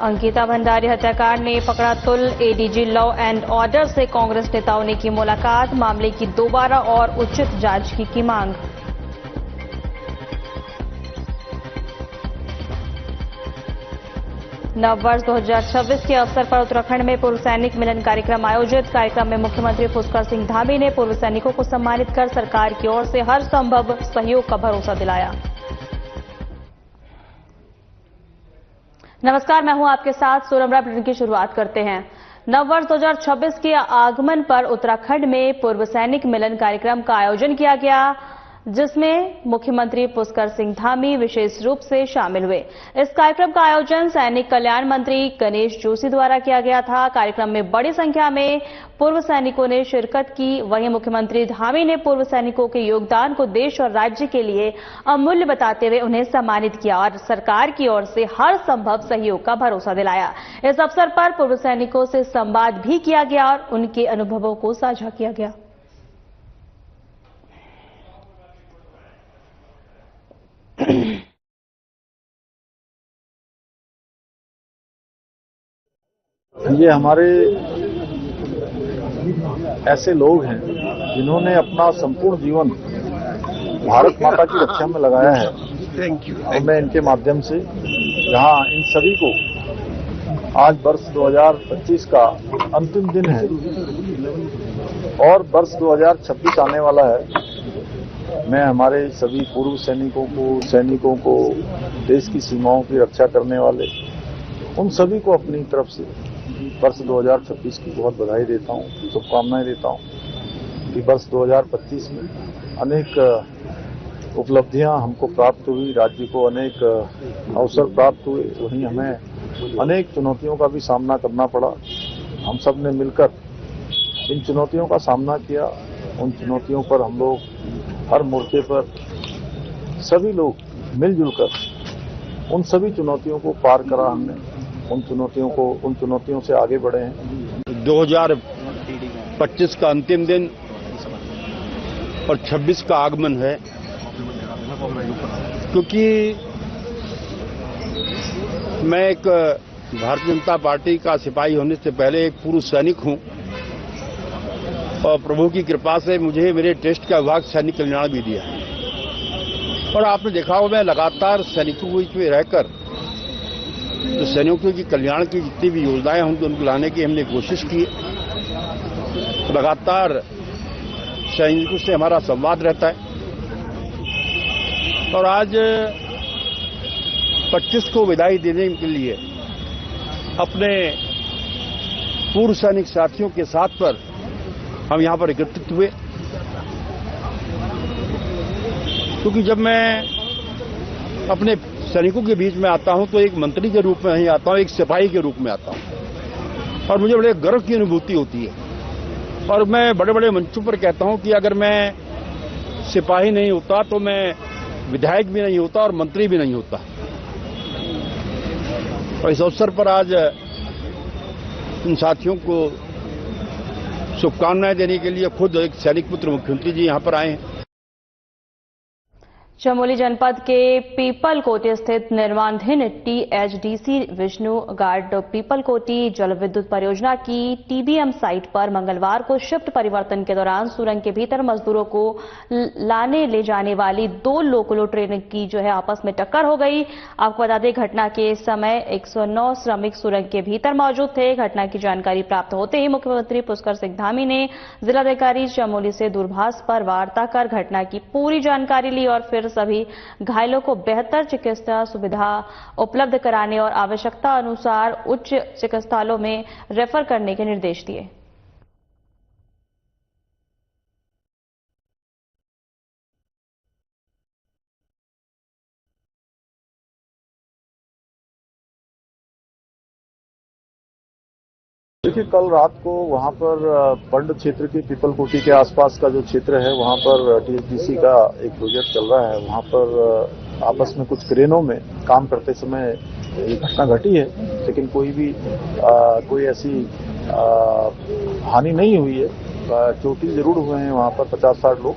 अंकिता भंडारी हत्याकांड में पकड़ा तुल। एडीजी लॉ एंड ऑर्डर से कांग्रेस नेताओं ने की मुलाकात। मामले की दोबारा और उचित जांच की मांग। नववर्ष 2026 के अवसर पर उत्तराखंड में पूर्व सैनिक मिलन कार्यक्रम आयोजित। कार्यक्रम में मुख्यमंत्री पुष्कर सिंह धामी ने पूर्व सैनिकों को सम्मानित कर सरकार की ओर से हर संभव सहयोग का भरोसा दिलाया। नमस्कार, मैं हूं आपके साथ सोनमरा। बुलेटिन की शुरुआत करते हैं। नववर्ष 2026 के आगमन पर उत्तराखंड में पूर्व सैनिक मिलन कार्यक्रम का आयोजन किया गया, जिसमें मुख्यमंत्री पुष्कर सिंह धामी विशेष रूप से शामिल हुए। इस कार्यक्रम का आयोजन सैनिक कल्याण मंत्री गणेश जोशी द्वारा किया गया था। कार्यक्रम में बड़ी संख्या में पूर्व सैनिकों ने शिरकत की। वहीं मुख्यमंत्री धामी ने पूर्व सैनिकों के योगदान को देश और राज्य के लिए अमूल्य बताते हुए उन्हें सम्मानित किया और सरकार की ओर से हर संभव सहयोग का भरोसा दिलाया। इस अवसर पर पूर्व सैनिकों से संवाद भी किया गया और उनके अनुभवों को साझा किया गया। ये हमारे ऐसे लोग हैं जिन्होंने अपना संपूर्ण जीवन भारत माता की रक्षा में लगाया है। और मैं इनके माध्यम से यहाँ इन सभी को आज वर्ष 2025 का अंतिम दिन है और वर्ष 2026 आने वाला है। मैं हमारे सभी पूर्व सैनिकों को देश की सीमाओं की रक्षा करने वाले उन सभी को अपनी तरफ से वर्ष 2026 की बहुत बधाई देता हूं, शुभकामनाएं देता हूं कि वर्ष 2025 में अनेक उपलब्धियां हमको प्राप्त हुई, राज्य को अनेक अवसर प्राप्त हुए। वहीं हमें अनेक चुनौतियों का भी सामना करना पड़ा। हम सब ने मिलकर इन चुनौतियों का सामना किया। उन चुनौतियों पर हम लोग हर मोर्चे पर सभी लोग मिलजुल कर उन सभी चुनौतियों को पार करा हमने। उन चुनौतियों से आगे बढ़े हैं। 2025 का अंतिम दिन और 26 का आगमन है, क्योंकि मैं एक भारतीय जनता पार्टी का सिपाही होने से पहले एक पूर्व सैनिक हूं और प्रभु की कृपा से मुझे मेरे ट्रस्ट का विभाग सैनिक कल्याण भी दिया है। और आपने देखा होगा मैं लगातार सैनिकों के बीच में रहकर तो सैनिकों की कल्याण की जितनी भी योजनाएं होंगी उनको लाने की हमने कोशिश की। तो लगातार सैनिकों से हमारा संवाद रहता है और आज 25 को विदाई देने के लिए अपने पूर्व सैनिक साथियों के साथ पर हम यहां पर एकत्रित हुए, क्योंकि जब मैं अपने सैनिकों के बीच में आता हूं तो एक मंत्री के रूप में नहीं आता हूं, एक सिपाही के रूप में आता हूं और मुझे बड़े गर्व की अनुभूति होती है। और मैं बड़े बड़े मंचों पर कहता हूं कि अगर मैं सिपाही नहीं होता तो मैं विधायक भी नहीं होता और मंत्री भी नहीं होता। और इस अवसर पर आज इन साथियों को शुभकामनाएं देने के लिए खुद एक सैनिक पुत्र मुख्यमंत्री जी यहां पर आए हैं। चमोली जनपद के पीपलकोटी स्थित निर्माणाधीन टीएचडीसी विष्णु गार्ड पीपलकोटी जल विद्युत परियोजना की टीबीएम साइट पर मंगलवार को शिफ्ट परिवर्तन के दौरान सुरंग के भीतर मजदूरों को लाने ले जाने वाली 2 लोकलो ट्रेन की आपस में टक्कर हो गई। आपको बता दें, घटना के समय 109 श्रमिक सुरंग के भीतर मौजूद थे। घटना की जानकारी प्राप्त होते ही मुख्यमंत्री पुष्कर सिंह धामी ने जिलाधिकारी चमोली से दूरभाष पर वार्ता कर घटना की पूरी जानकारी ली और फिर सभी घायलों को बेहतर चिकित्सा सुविधा उपलब्ध कराने और आवश्यकता अनुसार उच्च चिकित्सालयों में रेफर करने के निर्देश दिए। देखिए, कल रात को वहां पर पंड क्षेत्र के पीपलकोटी के आसपास का जो क्षेत्र है वहां पर टीएचडीसी का एक प्रोजेक्ट चल रहा है। वहां पर आपस में कुछ क्रेनों में काम करते समय ये घटना घटी है, लेकिन कोई ऐसी हानि नहीं हुई है। चोटिल जरूर हुए हैं वहां पर 50-60 लोग।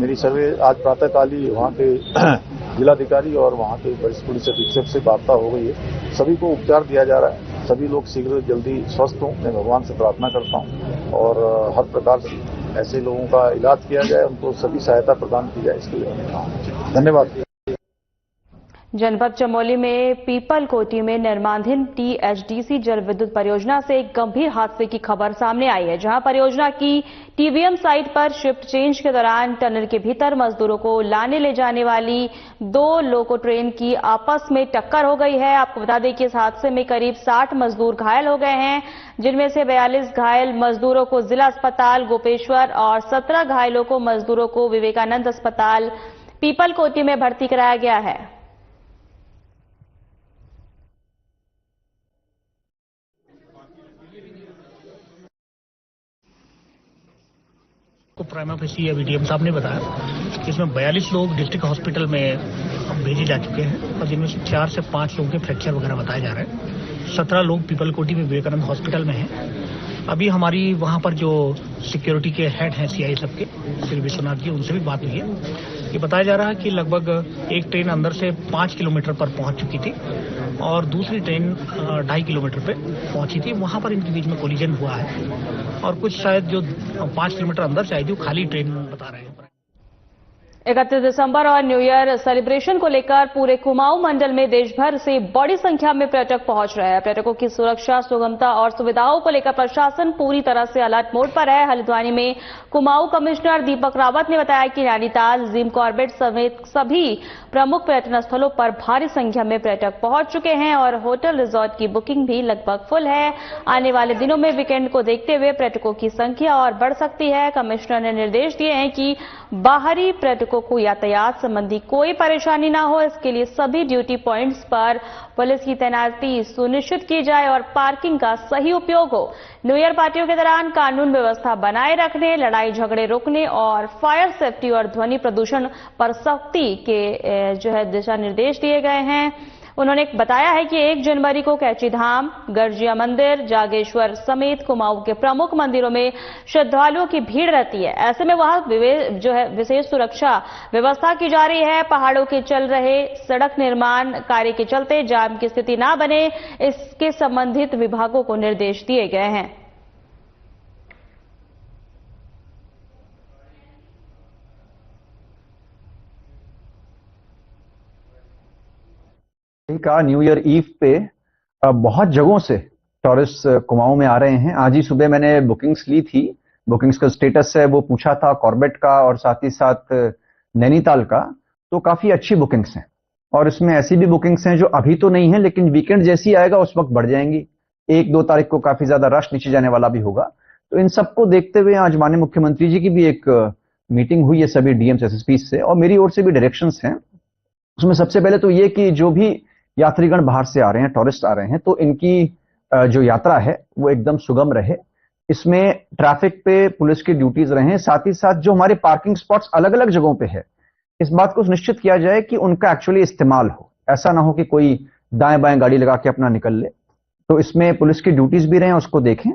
मेरी सर्वे आज प्रातःकाल ही वहां के जिलाधिकारी और वहां के वरिष्ठ पुलिस अधीक्षक से वार्ता हो गई है। सभी को उपचार दिया जा रहा है। सभी लोग शीघ्र जल्दी स्वस्थ हों, मैं भगवान से प्रार्थना करता हूं और हर प्रकार से ऐसे लोगों का इलाज किया जाए, उनको सभी सहायता प्रदान की जाए, इसके लिए मैंने कहा। धन्यवाद। जनपद चमोली में पीपल कोटी में निर्माणाधीन टीएचडीसी जल विद्युत परियोजना से एक गंभीर हादसे की खबर सामने आई है, जहां परियोजना की टीबीएम साइट पर शिफ्ट चेंज के दौरान टनल के भीतर मजदूरों को लाने ले जाने वाली 2 लोको ट्रेन की आपस में टक्कर हो गई है। आपको बता दें कि इस हादसे में करीब 60 मजदूर घायल हो गए हैं, जिनमें से 42 घायल मजदूरों को जिला अस्पताल गोपेश्वर और 17 घायलों को मजदूरों को विवेकानंद अस्पताल पीपल कोटी में भर्ती कराया गया है। को प्राइमा फेसी डीएम साहब ने बताया कि इसमें 42 लोग डिस्ट्रिक्ट हॉस्पिटल में भेजे जा चुके हैं और जिनमें से 4 से 5 लोगों के फ्रैक्चर वगैरह बताए जा रहे हैं। 17 लोग पीपल कोटी में विवेकानंद हॉस्पिटल में हैं। अभी हमारी वहां पर जो सिक्योरिटी के हेड हैं सीआई सबके श्री विश्वनाथ जी, उनसे भी बात हुई है। ये बताया जा रहा है कि लगभग एक ट्रेन अंदर से 5 किलोमीटर पर पहुंच चुकी थी और दूसरी ट्रेन 2.5 किलोमीटर पे पहुंची थी। वहां पर इनके बीच में कोलिजन हुआ है और कुछ शायद जो 5 किलोमीटर अंदर से आई थी वो खाली ट्रेन बता रहे हैं। 31 दिसंबर और न्यू ईयर सेलिब्रेशन को लेकर पूरे कुमाऊं मंडल में देश भर से बड़ी संख्या में पर्यटक पहुंच रहे हैं। पर्यटकों की सुरक्षा, सुगमता और सुविधाओं को लेकर प्रशासन पूरी तरह से अलर्ट मोड पर है। हल्द्वानी में कुमाऊं कमिश्नर दीपक रावत ने बताया कि नैनीताल, जिम कॉर्बेट समेत सभी प्रमुख पर्यटन स्थलों पर भारी संख्या में पर्यटक पहुंच चुके हैं और होटल रिजॉर्ट की बुकिंग भी लगभग फुल है। आने वाले दिनों में वीकेंड को देखते हुए पर्यटकों की संख्या और बढ़ सकती है। कमिश्नर ने निर्देश दिए हैं कि बाहरी पर्यटकों को यातायात संबंधी कोई परेशानी न हो, इसके लिए सभी ड्यूटी पॉइंट्स पर पुलिस की तैनाती सुनिश्चित की जाए और पार्किंग का सही उपयोग हो। न्यू ईयर पार्टियों के दौरान कानून व्यवस्था बनाए रखने, लड़ाई झगड़े रोकने और फायर सेफ्टी और ध्वनि प्रदूषण पर सख्ती के दिशा निर्देश दिए गए हैं। उन्होंने बताया है कि 1 जनवरी को कैची धाम, गर्जिया मंदिर, जागेश्वर समेत कुमाऊं के प्रमुख मंदिरों में श्रद्धालुओं की भीड़ रहती है। ऐसे में वहां विशेष सुरक्षा व्यवस्था की जा रही है। पहाड़ों के चल रहे सड़क निर्माण कार्य के चलते जाम की स्थिति न बने, इसके संबंधित विभागों को निर्देश दिए गए हैं। का न्यू ईयर ईव पे बहुत जगहों से टूरिस्ट कुमाऊं में आ रहे हैं। आज ही सुबह मैंने बुकिंग्स ली थी, बुकिंग्स का स्टेटस है वो पूछा था, कॉर्बेट का और साथ ही साथ नैनीताल का, तो काफी अच्छी बुकिंग्स हैं। और इसमें ऐसी भी बुकिंग्स हैं जो अभी तो नहीं है लेकिन वीकेंड जैसी आएगा उस वक्त बढ़ जाएंगी। 1-2 तारीख को काफी ज्यादा रश नीचे जाने वाला भी होगा। तो इन सबको देखते हुए आज माननीय मुख्यमंत्री जी की भी एक मीटिंग हुई है सभी डीएम्स एसएसपी से और मेरी ओर से भी डायरेक्शंस हैं। उसमें सबसे पहले तो ये कि जो भी यात्रीगण बाहर से आ रहे हैं, टूरिस्ट आ रहे हैं, तो इनकी जो यात्रा है वो एकदम सुगम रहे। इसमें ट्रैफिक पे पुलिस की ड्यूटीज रहें, साथ ही साथ जो हमारे पार्किंग स्पॉट्स अलग अलग जगहों पे है, इस बात को सुनिश्चित किया जाए कि उनका एक्चुअली इस्तेमाल हो। ऐसा ना हो कि कोई दाएं बाएं गाड़ी लगा के अपना निकल ले। तो इसमें पुलिस की ड्यूटीज भी रहें, उसको देखें।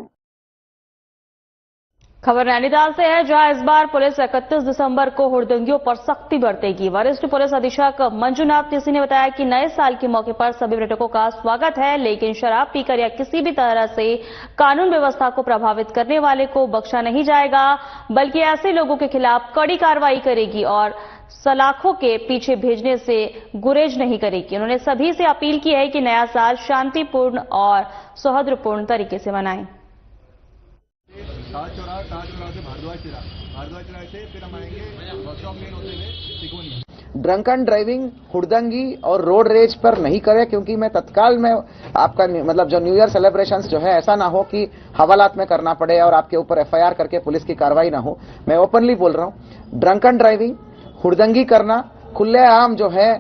खबर नैनीताल से है, जहां इस बार पुलिस 31 दिसंबर को हुड़दंगियों पर सख्ती बरतेगी। वरिष्ठ पुलिस अधीक्षक मंजुनाथ टीसी ने बताया कि नए साल के मौके पर सभी पर्यटकों का स्वागत है, लेकिन शराब पीकर या किसी भी तरह से कानून व्यवस्था को प्रभावित करने वाले को बख्शा नहीं जाएगा, बल्कि ऐसे लोगों के खिलाफ कड़ी कार्रवाई करेगी और सलाखों के पीछे भेजने से गुरेज नहीं करेगी। उन्होंने सभी से अपील की है कि नया साल शांतिपूर्ण और सौहार्दपूर्ण तरीके से मनाएं। ताज चौराहा से भारद्वाज से फिर हम आएंगे वर्कशॉप मेन होते हुए तिकोनी। ड्रंकन ड्राइविंग, हुड़दंगी और रोड रेज पर नहीं करें, क्योंकि मैं तत्काल में आपका मतलब जो न्यू ईयर सेलिब्रेशंस जो है, ऐसा ना हो कि हवालात में करना पड़े और आपके ऊपर एफआईआर करके पुलिस की कार्रवाई ना हो। मैं ओपनली बोल रहा हूं, ड्रंकन ड्राइविंग, हुड़दंगी करना, खुलेआम जो है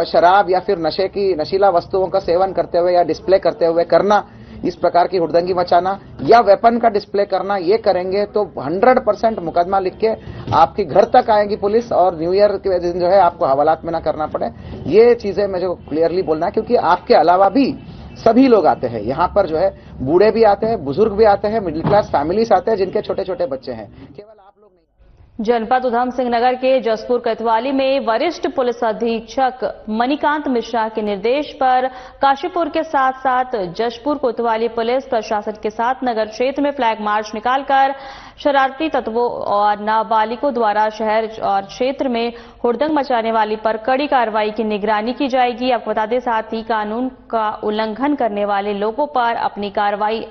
शराब या फिर नशे की नशीला वस्तुओं का सेवन करते हुए या डिस्प्ले करते हुए करना, इस प्रकार की हुड़दंगी मचाना या वेपन का डिस्प्ले करना, ये करेंगे तो 100% मुकदमा लिख के आपके घर तक आएगी पुलिस और न्यू ईयर के दिन जो है आपको हवालात में ना करना पड़े। ये चीजें मुझे क्लियरली बोलना है, क्योंकि आपके अलावा भी सभी लोग आते हैं यहाँ पर, जो है बूढ़े भी आते हैं, बुजुर्ग भी आते हैं, मिडिल क्लास फैमिलीज आते हैं जिनके छोटे छोटे बच्चे हैं, केवल आप लोग नहीं। जनपद उधम सिंह नगर के जसपुर कोतवाली में वरिष्ठ पुलिस अधीक्षक मणिकांत मिश्रा के निर्देश पर काशीपुर के साथ साथ जशपुर कोतवाली पुलिस प्रशासन के साथ नगर क्षेत्र में फ्लैग मार्च निकालकर शरारती तत्वों और नाबालिगों द्वारा शहर और क्षेत्र में हुड़दंग मचाने वाली पर कड़ी कार्रवाई की निगरानी की जाएगी। आपको बता दें, साथ ही कानून का उल्लंघन करने वाले लोगों पर अपनी कार्रवाई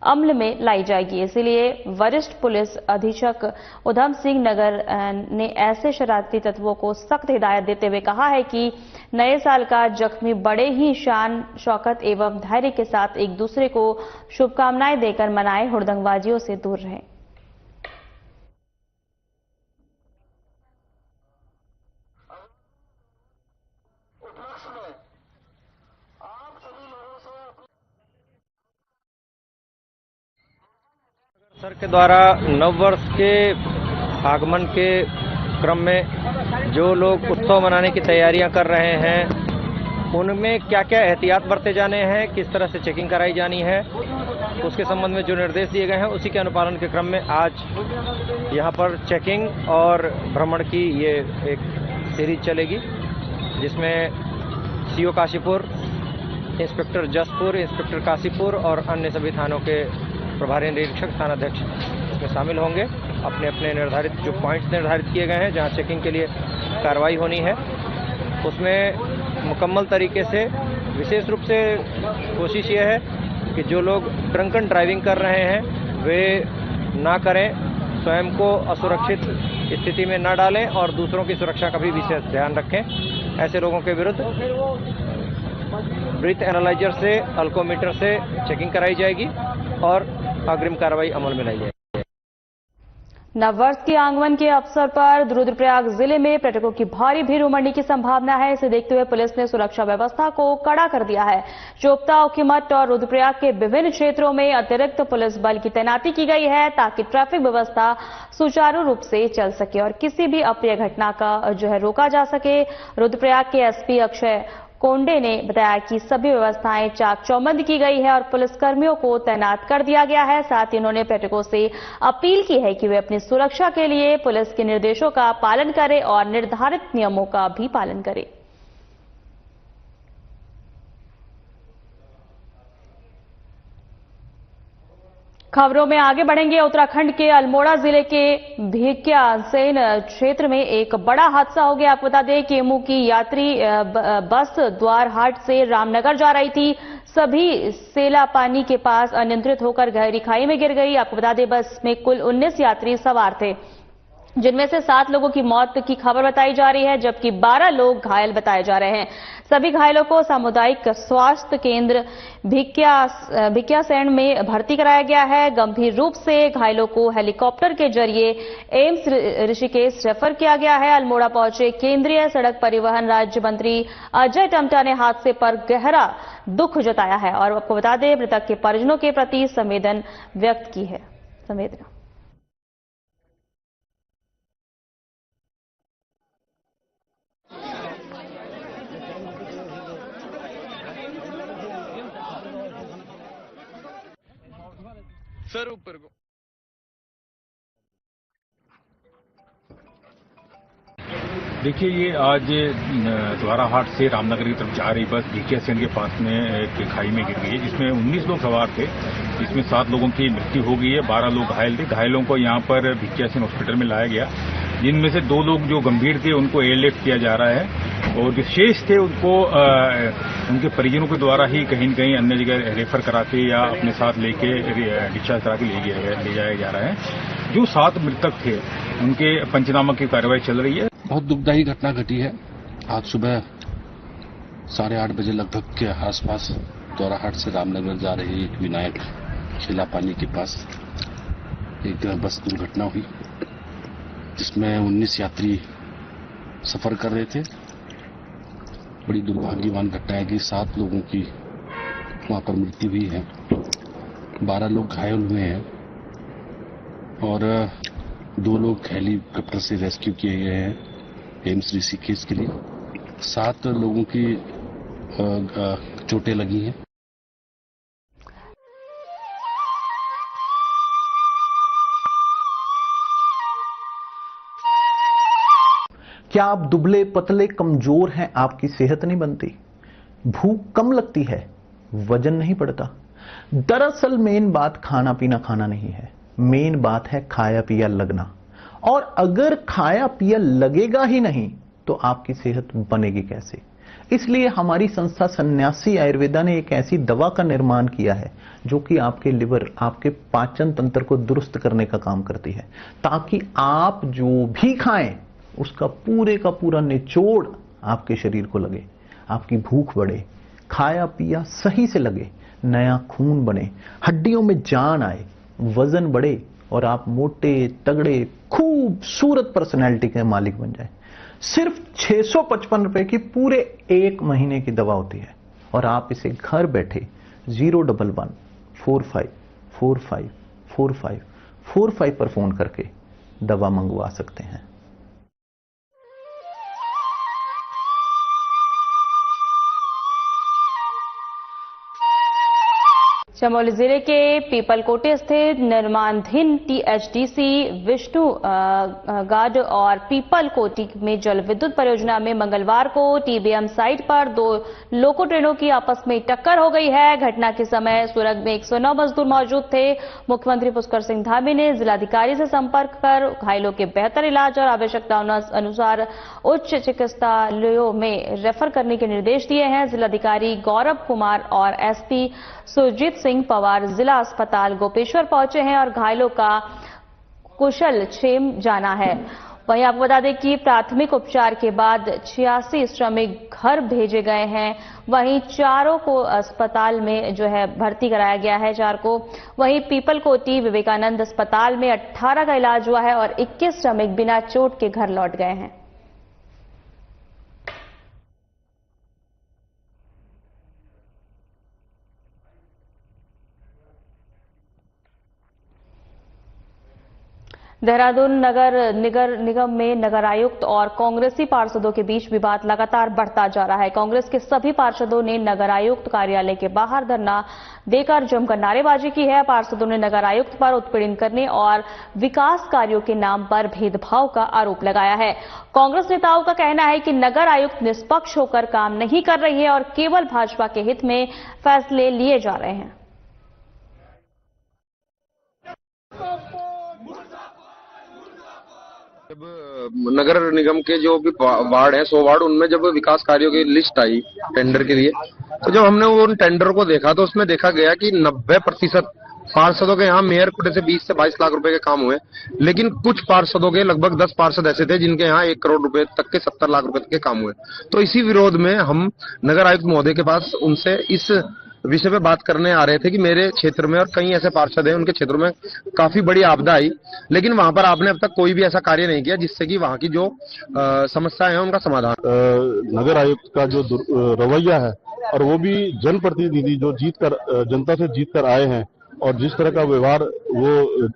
अमल में लाई जाएगी। इसीलिए वरिष्ठ पुलिस अधीक्षक उधम सिंह नगर ने ऐसे शरारती तत्वों को सख्त हिदायत देते हुए कहा है कि नए साल का जख्मी बड़े ही शान शौकत एवं धैर्य के साथ एक दूसरे को शुभकामनाएं देकर मनाएं, हुड़दंगबाजियों से दूर रहें। सर के द्वारा नववर्ष के आगमन के क्रम में जो लोग उत्सव मनाने की तैयारियां कर रहे हैं, उनमें क्या क्या एहतियात बरते जाने हैं, किस तरह से चेकिंग कराई जानी है, उसके संबंध में जो निर्देश दिए गए हैं उसी के अनुपालन के क्रम में आज यहां पर चेकिंग और भ्रमण की ये एक सीरीज चलेगी, जिसमें CO Kashipur, inspector Jaspur, inspector Kashipur और अन्य सभी थानों के प्रभारी निरीक्षक, थानाध्यक्ष इसमें शामिल होंगे। अपने अपने निर्धारित जो पॉइंट्स निर्धारित किए गए हैं जहां चेकिंग के लिए कार्रवाई होनी है, उसमें मुकम्मल तरीके से विशेष रूप से कोशिश ये है कि जो लोग ड्रंकन ड्राइविंग कर रहे हैं वे ना करें, स्वयं को असुरक्षित स्थिति में न डालें और दूसरों की सुरक्षा का भी विशेष ध्यान रखें। ऐसे लोगों के विरुद्ध ब्रीथ एनालाइजर से, अल्कोमीटर से चेकिंग कराई जाएगी और अग्रिम कार्रवाई अमल में लाई जाएगी। नववर्ष के आगमन के अवसर पर रुद्रप्रयाग जिले में पर्यटकों की भारी भीड़ उमड़ने की संभावना है। इसे देखते हुए पुलिस ने सुरक्षा व्यवस्था को कड़ा कर दिया है। चोपता, ऊखीमठ और रुद्रप्रयाग के विभिन्न क्षेत्रों में अतिरिक्त पुलिस बल की तैनाती की गई है ताकि ट्रैफिक व्यवस्था सुचारू रूप से चल सके और किसी भी अप्रिय घटना का रोका जा सके। रुद्रप्रयाग के एसपी अक्षय कोंडे ने बताया कि सभी व्यवस्थाएं चाक चौबंद की गई है और पुलिसकर्मियों को तैनात कर दिया गया है। साथ ही उन्होंने पर्यटकों से अपील की है कि वे अपनी सुरक्षा के लिए पुलिस के निर्देशों का पालन करें और निर्धारित नियमों का भी पालन करें। खबरों में आगे बढ़ेंगे। उत्तराखंड के अल्मोड़ा जिले के भिकियासेन क्षेत्र में एक बड़ा हादसा हो गया। आपको बता दें कि एमू की यात्री बस द्वारहाट से रामनगर जा रही थी। सभी सेला पानी के पास अनियंत्रित होकर गहरी खाई में गिर गई। आपको बता दें बस में कुल 19 यात्री सवार थे, जिनमें से 7 लोगों की मौत की खबर बताई जा रही है, जबकि 12 लोग घायल बताए जा रहे हैं। सभी घायलों को सामुदायिक स्वास्थ्य केंद्र भिकियासेन में भर्ती कराया गया है। गंभीर रूप से घायलों को हेलीकॉप्टर के जरिए एम्स ऋषिकेश रेफर किया गया है। अल्मोड़ा पहुंचे केंद्रीय सड़क परिवहन राज्य मंत्री अजय टम्टा ने हादसे पर गहरा दुख जताया है और आपको बता दें मृतक के परिजनों के प्रति संवेदना व्यक्त की है। सर ऊपर को देखिए, ये आज द्वाराहाट से रामनगर की तरफ जा रही बस भिकियासेन के पास में एक खाई में गिर गई है, जिसमें 19 लोग सवार थे। इसमें 7 लोगों की मृत्यु हो गई है, 12 लोग घायल थे। घायलों को यहाँ पर भिकियासेन हॉस्पिटल में लाया गया, जिनमें से 2 लोग जो गंभीर थे उनको एयरलिफ्ट किया जा रहा है और जो शेष थे उनको उनके परिजनों के द्वारा ही कहीं न कहीं अन्य जगह रेफर करा के या अपने साथ लेके डिस्चार्ज करा के ले जाया जा रहा है। जो 7 मृतक थे उनके पंचनामा की कार्रवाई चल रही है। बहुत दुखदायी घटना घटी है। आज सुबह 8:30 बजे लगभग के आसपास द्वाराहाट से रामनगर जा रही विनायक खेला पानी के पास एक बस दुर्घटना हुई, जिसमें 19 यात्री सफर कर रहे थे। बड़ी दुर्भाग्यवान घटना है कि 7 लोगों की वहां पर मृत्यु हुई है, 12 लोग घायल हुए हैं और 2 लोग हेलीकॉप्टर से रेस्क्यू किए गए हैं एम्स ऋषिकेश के लिए। 7 लोगों की चोटें लगी हैं। क्या आप दुबले पतले कमजोर हैं, आपकी सेहत नहीं बनती? भूख कम लगती है, वजन नहीं बढ़ता? दरअसल मेन बात खाना पीना खाना नहीं है, मेन बात है खाया पिया लगना। और अगर खाया पिया लगेगा ही नहीं तो आपकी सेहत बनेगी कैसे? इसलिए हमारी संस्था सन्यासी आयुर्वेदा ने एक ऐसी दवा का निर्माण किया है जो कि आपके लिवर, आपके पाचन तंत्र को दुरुस्त करने का काम करती है, ताकि आप जो भी खाएं उसका पूरे का पूरा निचोड़ आपके शरीर को लगे, आपकी भूख बढ़े, खाया पिया सही से लगे, नया खून बने, हड्डियों में जान आए, वजन बढ़े और आप मोटे तगड़े खूबसूरत पर्सनैलिटी के मालिक बन जाए। सिर्फ 655 रुपए की पूरे 1 महीने की दवा होती है और आप इसे घर बैठे 01145454545 पर फोन करके दवा मंगवा सकते हैं। चमोली जिले के पीपलकोटी स्थित निर्माणाधीन टीएचडीसी विष्णु गार्ड और पीपलकोटी में जल विद्युत परियोजना में मंगलवार को टीबीएम साइट पर 2 लोको ट्रेनों की आपस में टक्कर हो गई है। घटना के समय सुरंग में 109 मजदूर मौजूद थे। मुख्यमंत्री पुष्कर सिंह धामी ने जिलाधिकारी से संपर्क कर घायलों के बेहतर इलाज और आवश्यकता अनुसार उच्च चिकित्सालयों में रेफर करने के निर्देश दिए हैं। जिलाधिकारी गौरव कुमार और एसपी सुरजीत सिंह पवार जिला अस्पताल गोपेश्वर पहुंचे हैं और घायलों का कुशल क्षेम जाना है। वहीं आपको बता दें कि प्राथमिक उपचार के बाद 86 श्रमिक घर भेजे गए हैं। वहीं 4 को अस्पताल में भर्ती कराया गया है, 4 को। वहीं पीपलकोटी विवेकानंद अस्पताल में 18 का इलाज हुआ है और 21 श्रमिक बिना चोट के घर लौट गए हैं। देहरादून नगर निगम में नगर आयुक्त और कांग्रेसी पार्षदों के बीच विवाद लगातार बढ़ता जा रहा है। कांग्रेस के सभी पार्षदों ने नगर आयुक्त कार्यालय के बाहर धरना देकर जमकर नारेबाजी की है। पार्षदों ने नगर आयुक्त पर उत्पीड़न करने और विकास कार्यों के नाम पर भेदभाव का आरोप लगाया है। कांग्रेस नेताओं का कहना है कि नगर आयुक्त निष्पक्ष होकर काम नहीं कर रही है और केवल भाजपा के हित में फैसले लिए जा रहे हैं। जब नगर निगम के जो भी वार्ड है 100 वार्ड, उनमें जब विकास कार्यों की लिस्ट आई टेंडर के लिए, तो जब हमने उन टेंडर को देखा तो उसमें देखा गया कि 90% पार्षदों के यहाँ मेयर कोटे से 20 से 22 लाख रुपए के काम हुए, लेकिन कुछ पार्षदों के लगभग 10 पार्षद ऐसे थे जिनके यहाँ 1 करोड़ रुपए तक के 70 लाख रुपए तक के काम हुए। तो इसी विरोध में हम नगर आयुक्त महोदय के पास उनसे इस विषय पे बात करने आ रहे थे कि मेरे क्षेत्र में और कई ऐसे पार्षद हैं उनके क्षेत्रों में काफी बड़ी आपदा आई, लेकिन वहां पर आपने अब तक कोई भी ऐसा कार्य नहीं किया जिससे कि वहां की जो समस्याएं हैं उनका समाधान। नगर आयुक्त का जो रवैया है और वो भी जनप्रतिनिधि जो जनता से जीत कर आए हैं और जिस तरह का व्यवहार वो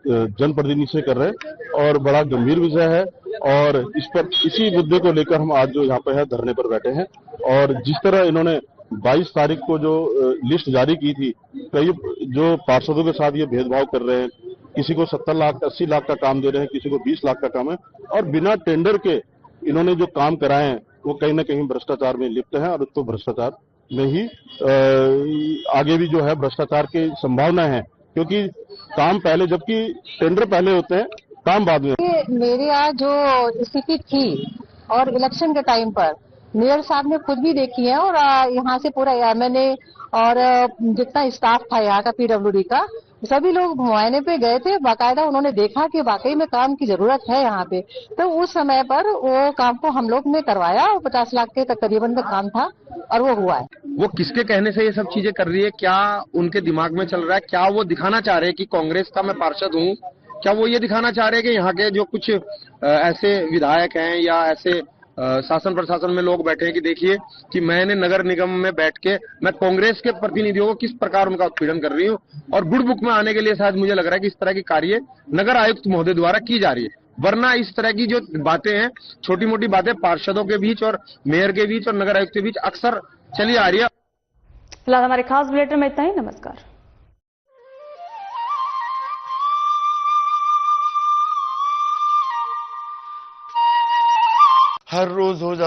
जनप्रतिनिधि से कर रहे हैं और बड़ा गंभीर विषय है। और इसी मुद्दे को लेकर हम आज जो यहाँ पे है धरने पर बैठे हैं। और जिस तरह इन्होंने 22 तारीख को जो लिस्ट जारी की थी, कई जो पार्षदों के साथ ये भेदभाव कर रहे हैं, किसी को 70 लाख 80 लाख का काम दे रहे हैं, किसी को 20 लाख का काम है, और बिना टेंडर के इन्होंने जो काम कराए हैं वो कहीं ना कहीं भ्रष्टाचार में लिप्त है। और तो भ्रष्टाचार में ही आगे भी जो है भ्रष्टाचार की संभावना है, क्योंकि काम पहले, जबकि टेंडर पहले होते हैं, काम बाद में। मेरे यहाँ जो स्थिति थी और इलेक्शन के टाइम पर मेयर साहब ने खुद भी देखी है और यहाँ से पूरा एमएनए और जितना स्टाफ था यहाँ का पीडब्ल्यूडी का, सभी लोग मुआयने पे गए थे। बाकायदा उन्होंने देखा कि वाकई में काम की जरूरत है यहाँ पे। तो उस समय पर वो काम को हम लोग ने करवाया और 50 लाख के तकरीबन का काम था और वो हुआ है। वो किसके कहने से ये सब चीजें कर रही है? क्या उनके दिमाग में चल रहा है? क्या वो दिखाना चाह रहे हैं कि कांग्रेस का मैं पार्षद हूँ? क्या वो ये दिखाना चाह रहे हैं कि यहाँ के जो कुछ ऐसे विधायक हैं या ऐसे शासन प्रशासन में लोग बैठे हैं कि देखिए कि मैंने नगर निगम में बैठ के मैं कांग्रेस के प्रतिनिधियों को किस प्रकार उनका उत्पीड़न कर रही हूँ, और गुड बुक में आने के लिए शायद मुझे लग रहा है कि इस तरह की कार्य नगर आयुक्त महोदय द्वारा की जा रही है। वरना इस तरह की जो बातें हैं, छोटी मोटी बातें पार्षदों के बीच और मेयर के बीच और नगर आयुक्त के बीच अक्सर चली आ रही है। फिलहाल हमारे खास बुलेटिन में इतना ही। नमस्कार। हर रोज हो जाता